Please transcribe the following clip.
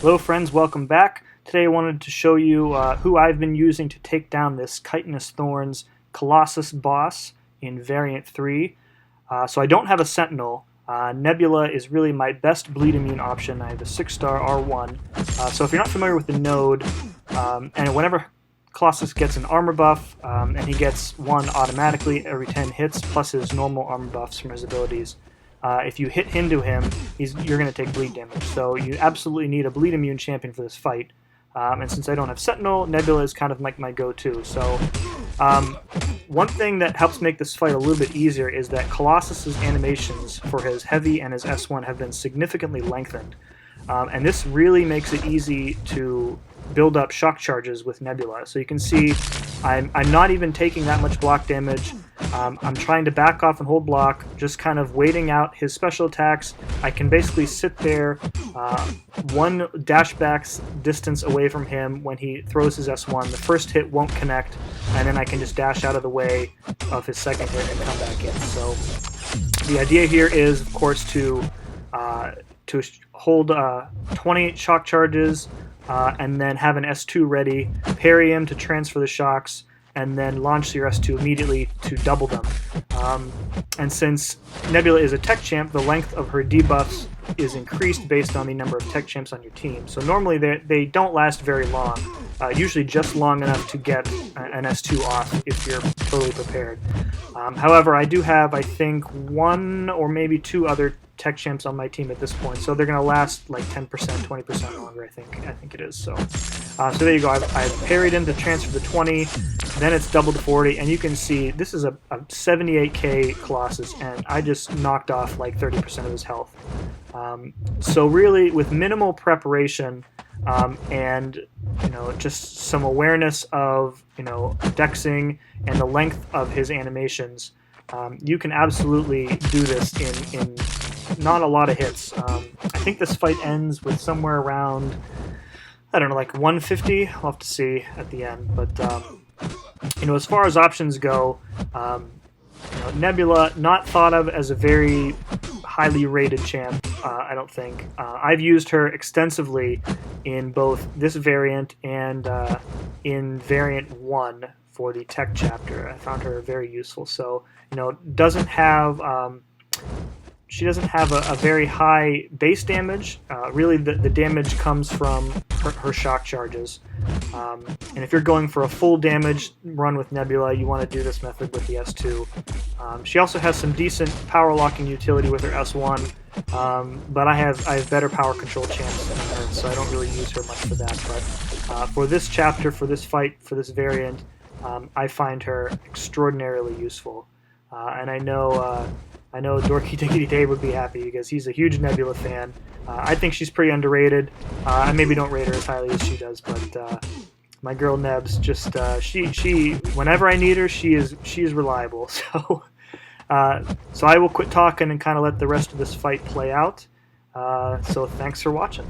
Hello friends, welcome back. Today I wanted to show you who I've been using to take down this Chitinous Thorns Colossus boss in Variant 3. So I don't have a Sentinel. Nebula is really my best bleed immune option. I have a 6-star R1. So if you're not familiar with the node, and whenever Colossus gets an armor buff, and he gets 1 automatically every 10 hits, plus his normal armor buffs from his abilities, if you hit into him, you're going to take bleed damage. So you absolutely need a bleed immune champion for this fight. And since I don't have Sentinel, Nebula is kind of like my go-to. So one thing that helps make this fight a little bit easier is that Colossus's animations for his Heavy and his S1 have been significantly lengthened. And this really makes it easy to build up shock charges with Nebula. So you can see I'm not even taking that much block damage. I'm trying to back off and hold block, just kind of waiting out his special attacks. I can basically sit there 1 dash back's distance away from him when he throws his S1. The first hit won't connect, and then I can just dash out of the way of his second hit and come back in. So the idea here is, of course, to hold 28 shock charges, and then have an S2 ready, parry him to transfer the shocks, and then launch your S2 immediately to double them. And since Nebula is a tech champ, the length of her debuffs is increased based on the number of tech champs on your team. So normally they don't last very long, usually just long enough to get an S2 off if you're totally prepared. However, I do have, I think, 1 or maybe 2 other tech champs on my team at this point, so they're going to last like 10%, 20% longer, I think it is. So there you go. I've parried him to transfer the 20, then it's double to 40, and you can see this is a 78k Colossus, and I just knocked off like 30% of his health. So really, with minimal preparation and just some awareness of dexing and the length of his animations, you can absolutely do this in not a lot of hits. I think this fight ends with somewhere around, I don't know, like 150. I'll have to see at the end. But as far as options go, Nebula, not thought of as a very highly rated champ, I don't think. I've used her extensively in both this variant and in Variant 1 for the tech chapter. I found her very useful. So, doesn't have she doesn't have a very high base damage. Really, the damage comes from her shock charges. And if you're going for a full damage run with Nebula, you want to do this method with the S2. She also has some decent power locking utility with her S1, but I have better power control champs than her, so I don't really use her much for that. But for this chapter, for this fight, for this variant, I find her extraordinarily useful. And I know Dorky Diggity Dave would be happy because he's a huge Nebula fan. I think she's pretty underrated. I maybe don't rate her as highly as she does, but my girl Nebs, just she whenever I need her, she is reliable. So I will quit talking and kind of let the rest of this fight play out. So thanks for watching.